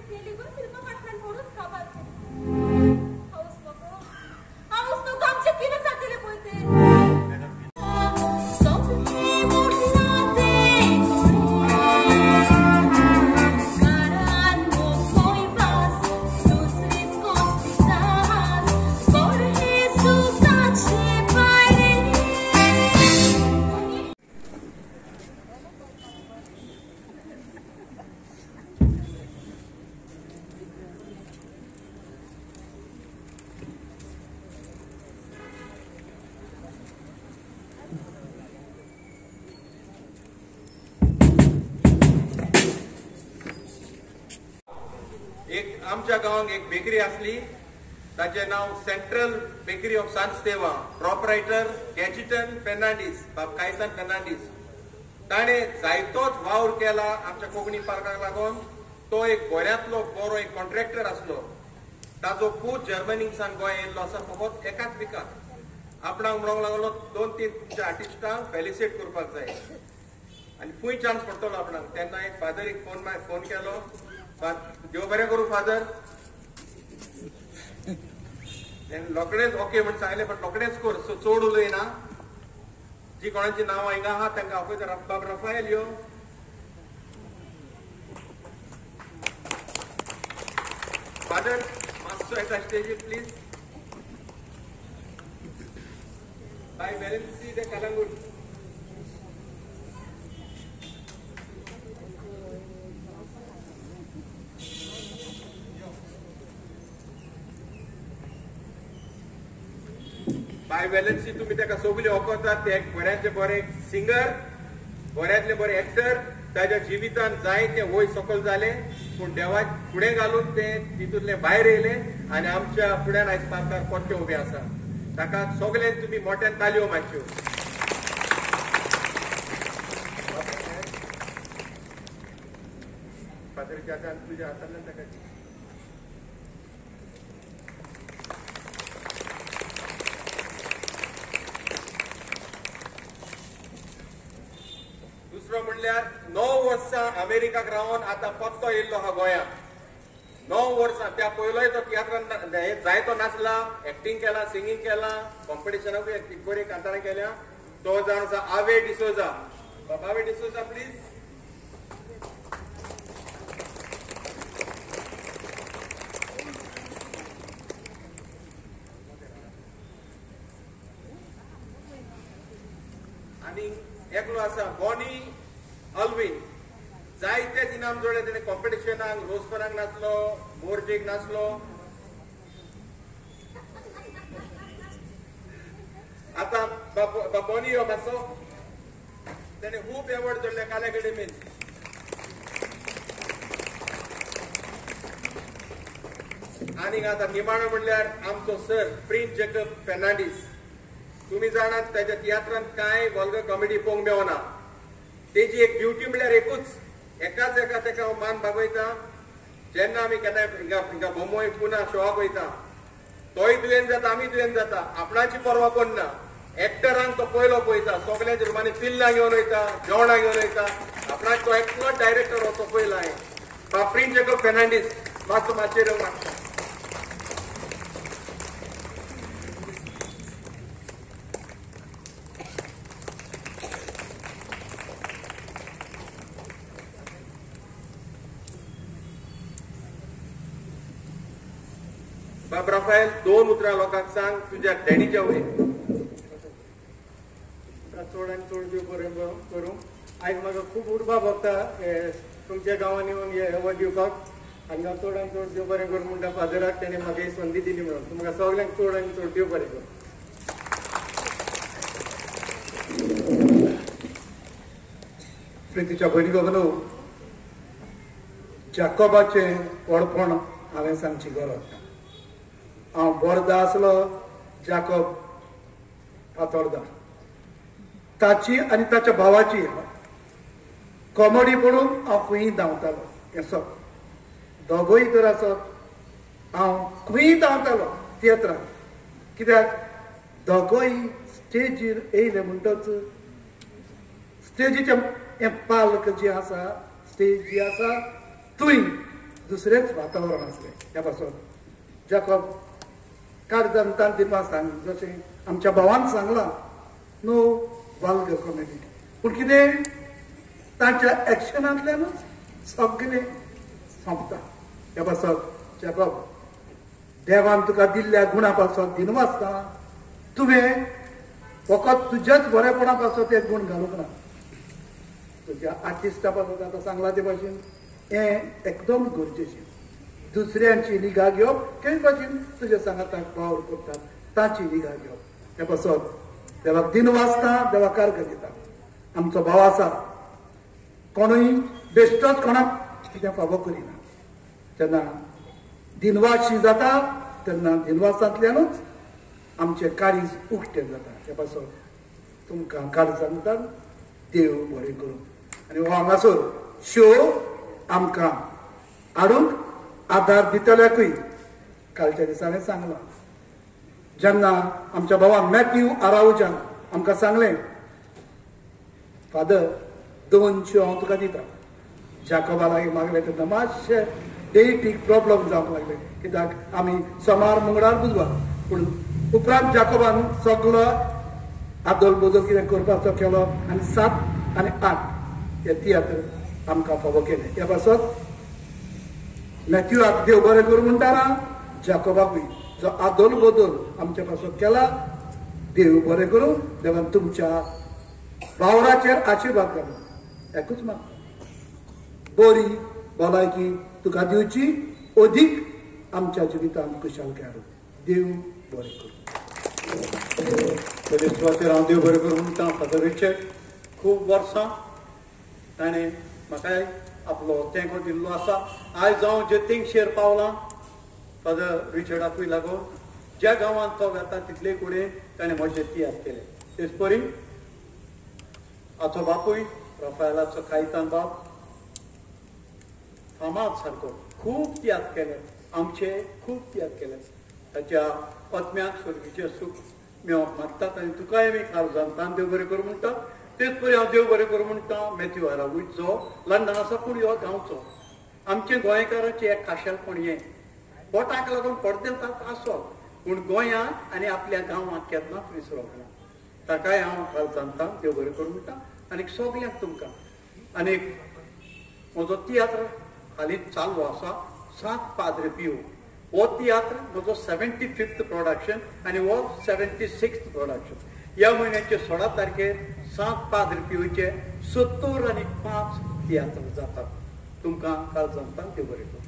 Telugu film फाटल्यान मोडून काबार हाऊस नको आमचे कितें जातले पळय ते आमच्या गावात एक बेकरी असली ताचे नाव सेंट्रल बेकरी ऑफ सांस्तेवा प्रोपरायटर गॅजिटन फेर्नांडीस बाब कायतन फेर्नांडीस ताणे जायतोच वावर केला आमच्या कोंकणी पार्काक लागून तो एक गोंयांतलो बरो एक कॉन्ट्रॅक्टर असलो ताजो पूत जर्मनीसान गोंय येयल्लो आसा फकत एकाच विकाक आपणाक म्हणूंक लागलो 2-3 तुमच्या आर्टिस्टांक फेलिसिट करपाक जाय आनी खूंय चान्स पडटलो आपणाक तेन्ना एक फादरीक फोन केलो देव बरें करूं फादर रोखडेच ओके म्हण सांगले पण रोखडेच कर सो चड उलयना जी कोणाची नांवां हिंगा आहा तांकां आपयता बाब रफायल यो फादर मातसो येता स्टेजीर प्लीज बाय वेलेन्सी दे कलंगूट बाय वेलन्सी तुम्ही ताका सगळे ओळखतात ते गोंयांतले बरे सिंगर गोंयांतले बरे एक्टर ताच्या जिवितान जायते वय सकल जाले पूण देवा फुडें घालून ते तितूंतले भायर येयले आनी आमच्या फुड्यान आयज पार्कार कोट्टे उबे आसा ताका सगळे तुम्ही मोठ्यान तालयो मारच्यो फादरच्या हातान तुज्या हातांतल्यान ताका म्हणल्यार 9 वर्सां अमेरिकाक रावन आता परतो येयल्लो हा गोंयांत 9 वर्सां त्या पयलोय तो तियात्रान जायतो नाचला एक्टिंग केला सिंगींग केला कॉम्पिटिशनाक बरी कांतारां केल्या तो जावन आसा आवे डिसोजा आवे डिसोजा प्लीज आनी एकलो आसा बॉनी अल्विन जायते दिनाम जोडे तेणे कॉम्पिटिशनाक रोजफराक नाचलो मोर्जेक नाचलो आता बॉनी हो मातसो तेणे खूब एवॉर्ड जोडले काल अकॅडमीन आनीक आता निमाणो म्हणल्यार आमचो सर प्रिन्स जॅकब फेर्नांडीस तुम्ही जाणात त्याच्या तियात्रांत काय वल्गर कॉमेडी पळोवंक मेळना तेजी एक ड्युटी म्हणल्यार एकूच एकाच ताका मान भागयता जेन्ना आमी केन्ना हिंगा बोंबोय पुना शोवाक वयता तोय दुयेंत जाता आमी दुयेंत जाता आपणाची पर्वा कोन्ना एक्टरांक तो पयलो पळयता सगळ्याच्या रुमांनी पिल्लां घेवन वयता जेवणां घेवन वयता आपणाक तो एकलोच डायरेक्टर हो तो पयला हांवें प्रिन्स जॅकब फेर्नांडीस मातसो माचयेर मागता बाब राफायल 2 उतरां लोकांक सांग तुझ्या डॅडीच्या वयर चड आनी चड देव बरें करूं आयज म्हाका खूब उर्बा भोगता तुमच्या गांवांनी येवन हे अवॉर्ड दिवपाक आनी हांव चड आनी चड देव बरें करूं म्हणटा फादराक तेणें म्हाका ही संदी दिली म्हणून तुमकां सगळ्यांक चड आनी चड देव बरें करूं प्रितीच्या भयणी गगनू जाकोबाचें व्हडपण हांवें सांगची गरज हांव बोरदा आसलो जाकोब फातोर्दा ताची आनी ताच्या भावाची कॉमेडी पडून हांव खंयी धांवतालो हें सग दोगूय तर आसत हांव खंयी धांवतालो तियात्रांत कित्याक दोगूय स्टेजीर येयले म्हणटच स्टेजीचें हें पालक जें आसा स्टेज जी आसा थंय दुसरेंच वातावरण असलें ह्या पासून जाकोब काळजांतान दिवपाक सांग जशें आमच्या भावान सांगलां नो वाल्गर कॉमेडी पूण कितें तांच्या एक्शनांतल्यानूच सगळें सोंपता ह्या पासून जाकोब देवान तुका दिल्ल्या गुणा पासून दिनवासता तुवें फकत तुज्याच बरेपणा पासून ते गुण घालूंक ना तुज्या आर्टिस्टा पासून आतां सांगला ते भाशेन हें एकदम गरजेचें दुसऱ्यांची निगा घेवप केच भाशेन तुज्या सांगाताक वावर करतात ताची निगा घेवप हे पासून देवाक दिन वाजता देवाक कारक दिता आमचो भाव आसा कोणूय बेश्टोच कोणाक कितें फावो करिना जेन्ना दिनवाशी जाता तेन्ना दिनवासांतल्यानूच आमचे काळीज उक्तें जाता हे पासून तुमकां काळजांतल्यान देव बरें करूं आनी हो हांगासर शो आमकां हाडूंक आदार दितल्याकूय कालच्या दिसा हांवें सांगलां जेन्ना आमच्या भावान मॅथ्यू आरावजान आमकां सांगलें फादर 2 शो हांव तुका दिता जाकोबा लागीं मागलें तेन्ना मातशें डेटीक प्रॉब्लम जावंक लागले कित्याक आमी सोमार मंगळार बुधवार पूण उपरांत जाकोबान सगळो आदल बदल कितें करपाचो केलो आनी 7 आनी 8 हे तियात्र आमकां फावो केले ह्या पासून मॅथ्यूआक देव बरें करूं म्हणटाना जाकोबाकूय जो आदल बदल आमचे पासून केला देव बरें करूं देवान तुमच्या वावराचेर आशिर्वाद घालूं एकूच मागता बरी भलायकी तुका दिवची अदीक आमच्या जिवितांत खुशालकाय हाडूं देव बरें करूं पयले सुवातेर हांव देव बरें करूं म्हणटा फादर रिचर्ड खूब वर्सां ताणें म्हाकाय आपलो तेंको दिल्लो आसा आयज हांव जतींगशेर पावलां फादर रिचर्डाकूय लागून ज्या गांवांत तो वेता तितले कडेन ताणें म्हजें तियात्र केलें तेच परी हाचो बापूय रफायलाचो कायतान बाब फामाद सारको खूब तियात्र केले आमचे खूब तियात्र केले ताच्या आत्म्याक स्वर्गीचें सूख मेळोवंक मागतात आनी तुकाय बी काळजांतान देव बरें करूं म्हणटा तेच परी हांव देव बरें करूं म्हणटा मॅथ्यू आरावूजचो लंडन आसा पूण हो गांवचो आमचे गोंयकाराचें एक खाशेलपण हें पोटाक लागून पडतेंतात आसो पूण गोंयांत आनी आपल्या गांवांत केन्नाच विसरोंक ना ताकाय हांव काळजांतान देव बरें करूं म्हणटा आनीक सगळ्यांक तुमकां आनीक म्हजो तियात्र हालींच चालू आसा 7 पाद्रे पियो हो तियात्र म्हजो 75th प्रोडक्शन आनी हो 76th प्रोडक्शन ह्या म्हयन्याचे 16 तारखेर 7 पाद्रे पियोचे 70 आनी 5 तियात्र जातात तुमकां काळजांतान देव बरें करूं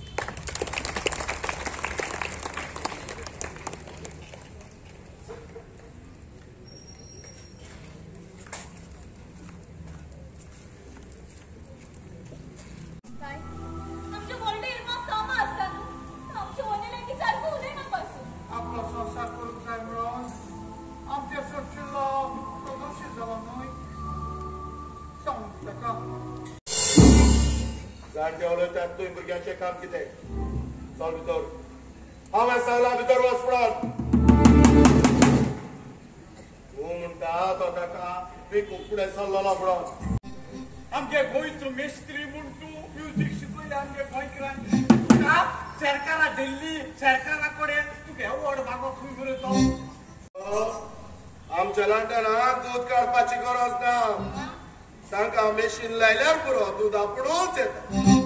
जाणटे उलयतात तुवें भुरग्यांचें काम कितें चल भितर हांवें सांगलां भितर वच पडत तूं म्हणटा तो ताका मी खूब फुडें सरलेलो पडत आमगे गोंयचो मेस्त्री म्हूण तूं म्युजीक शिकयलें आमगे गोंयकारांक सरकारा दिल्ली सरकारा कडेन तुगे व्हड भागो खंय बरयतो आमच्या लंडनाक दूद काडपाची गरज ना तांकां मेशीन लायल्यार पुरो दूद आपणूच येता